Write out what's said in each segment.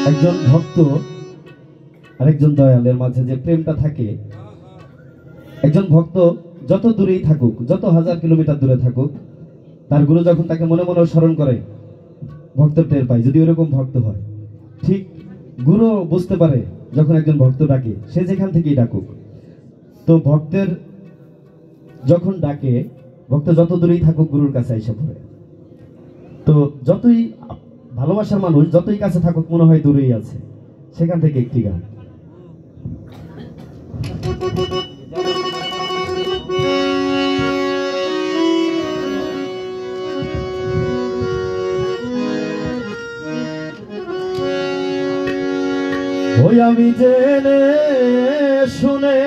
একজন ভক্ত আর একজন দয়ালের মাঝে যে প্রেমটা থাকে, একজন ভক্ত যত দূরেই থাকুক, যত হাজার কিলোমিটার দূরে থাকুক, তার গুরু যখন তাকে মনে মনে স্মরণ করে, ভক্ত টের পায় যদি ওরকম ভক্ত হয়। ঠিক গুরু বুঝতে পারে যখন একজন ভক্ত ডাকে, সে যেখান থেকেই ডাকুক। তো ভক্তের যখন ডাকে, ভক্ত যত দূরেই থাকুক গুরুর কাছে এসে পড়ে। তো যতই ভালোবাসার মানুষ যতই কাছে থাকুক মনে হয় দূরেই আছে। সেখান থেকে একটি গান। ওই আমি জেনে শুনে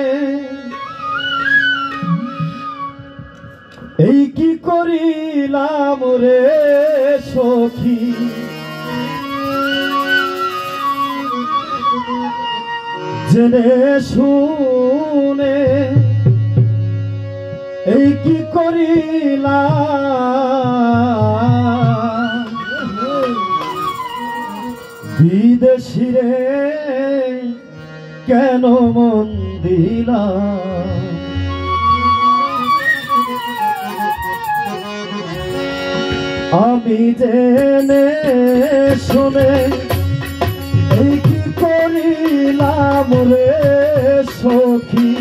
এই কি করিলাম রে সখী, জেনে শুনে এই কি করিলাম, বিদেশিরে কেন মন দিলাম। আমি জেনে শুনে এই কি করিলাম রে সখী,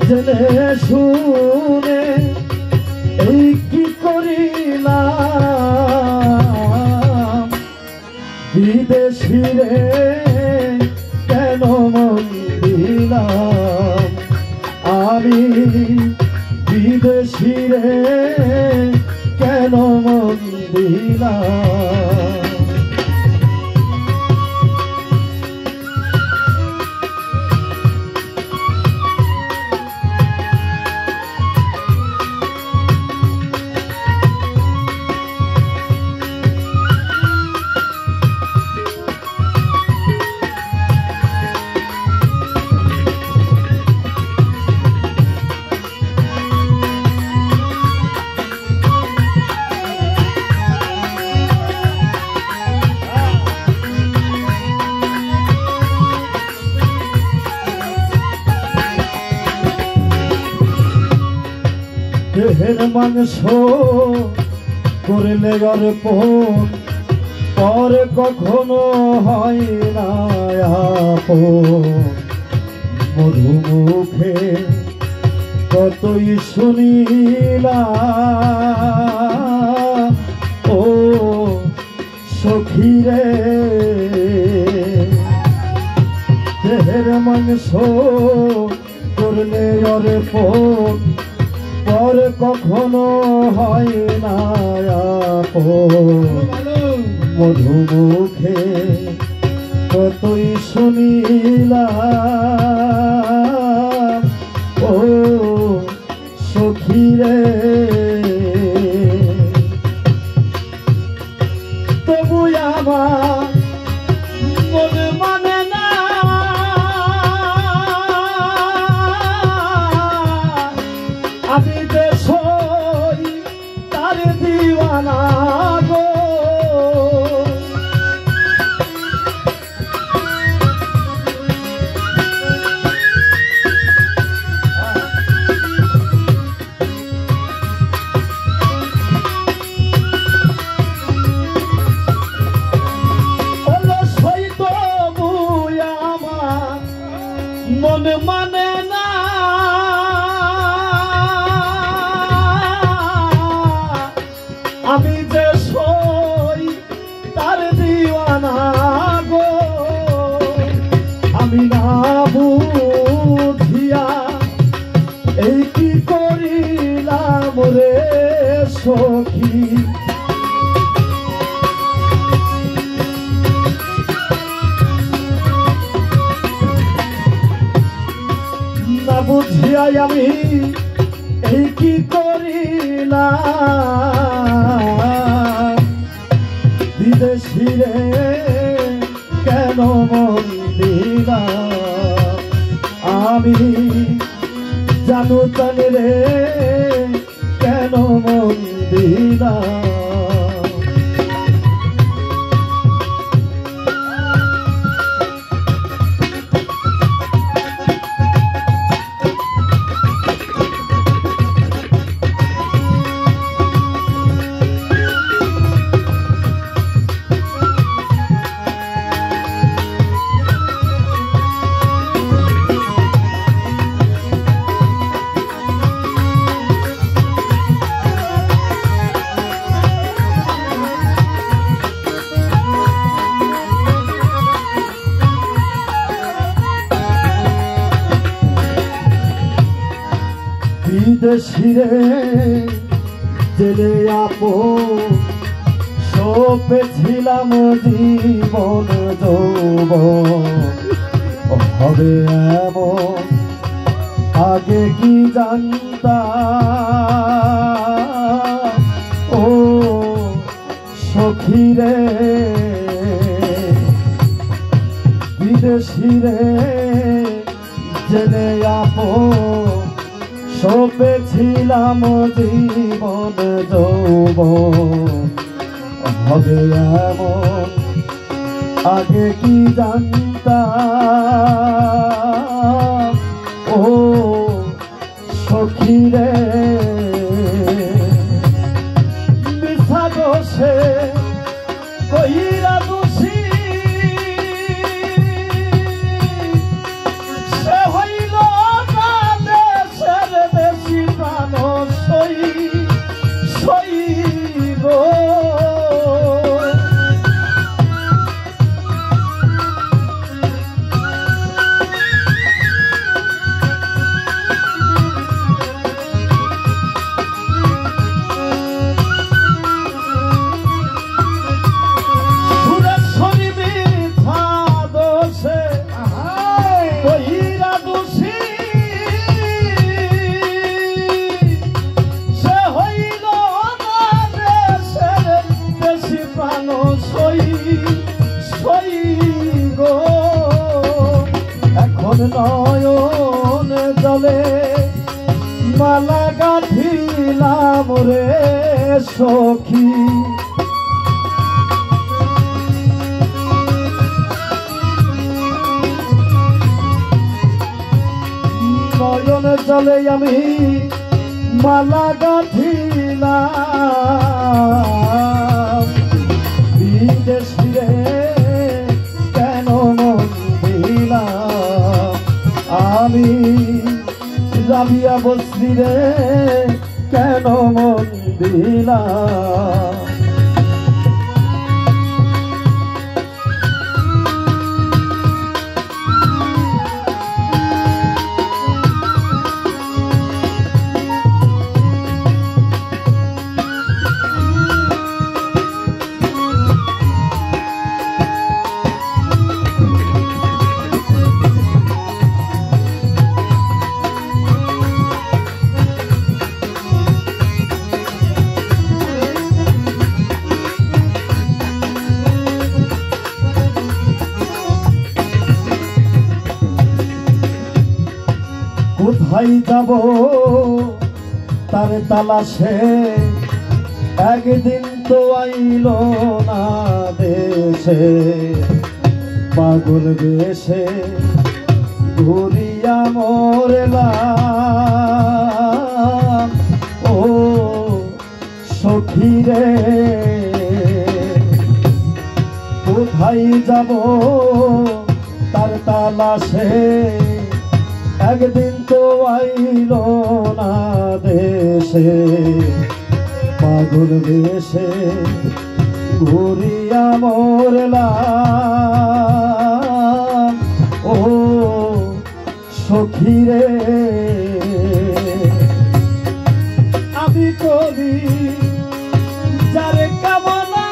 জেনে শুনে এই কি করিলাম, বিদেশিরে কেন মন দিলাম। আমি বিদেশিরে কেন মন দিলাম। দেহের মাংস করলে অর্পণ, পরে কখনো হয় না আপন। মধু মুখে কতই শুনিলাম ও সখীরে, দেহের মাংস করলে অর্পণ, পর কখনো হয় না আপন। মধু মুখে কতই শুনিলাম ও সখীরে, তবু আমার মন মানে না। আমি দেশ তার দিওয়ানা গো, মন মানে না। আমি যে সই তার দিওয়ানা গো, আমি না বুঝিয়া এই কি করিলাম রে সখী। না বুঝিয়াই আমি এই কি করিলাম, বিদেশিরে কেন মন দিলাম। আমি জানু জানি রে কেন মন দিলাম। বিদেশিরে জেলে আপন সপেছিলাম জীবন যৌবন হবে এমন আগে কি জানতাম ও সখীরে বিদেশিরে জেনে আপন সপেছিলাম জীবন যৌবন হবে এমন আগে কি জানতাম ও সখীরে মিছা দোষে কইরা দোষী সে হইল না দেশের বেশি প্রাণ সই সই গো নয়ন জলে মালা গাঁথিলাম রে সখী নয়ন জলে আমি মালা গাঁথিলাম বিদেশিরে কেন মন দিলাম আমি রাবিয়া বস্তিরে কেন মন দিলাম কোথায় যাব তার তালাশে একদিন তো আইল না দেশে পাগল বেশে ঘুরিয়া মরলাম ও সখীরে কোথায় যাব তার তালাশে একদিন তো আইল না দেশে পাগল বেশে ঘুরিয়া মরলাম ও সখীরে আমি করি যার কামনা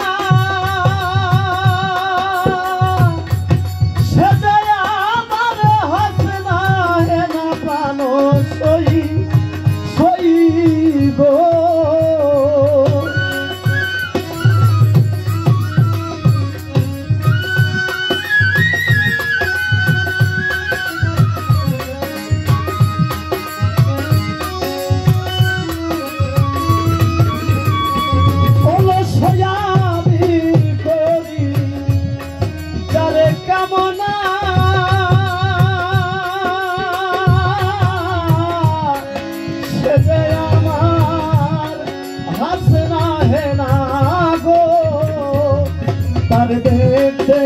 দেখতে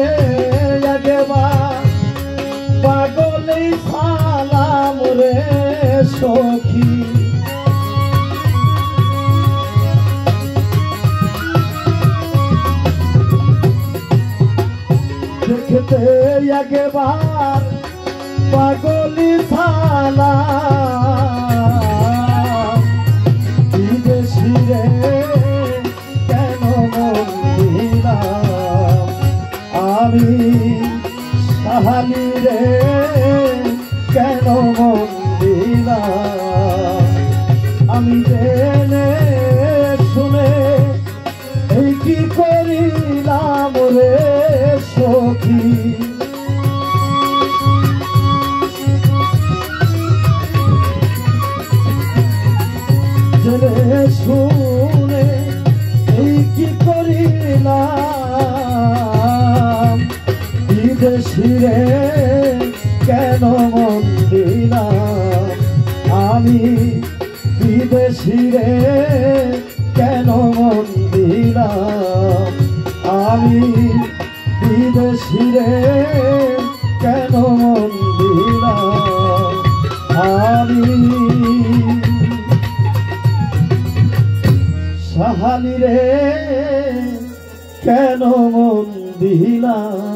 একবার পাগলে সালাম রে সখী দেখতে একবার পাগলে সালাম সাহালি রে কেন মন দিলা আমি জেনে শুনে এই কি করিলাম রে সখী জেনে শুনে এই কি করিলাম বিদেশি রে কেন মন দিলাম আমি বিদেশি রে কেন মন দিলাম আমি বিদেশি রে কেন মন দিলাম আমি সাহালি রে কেন মন দিলাম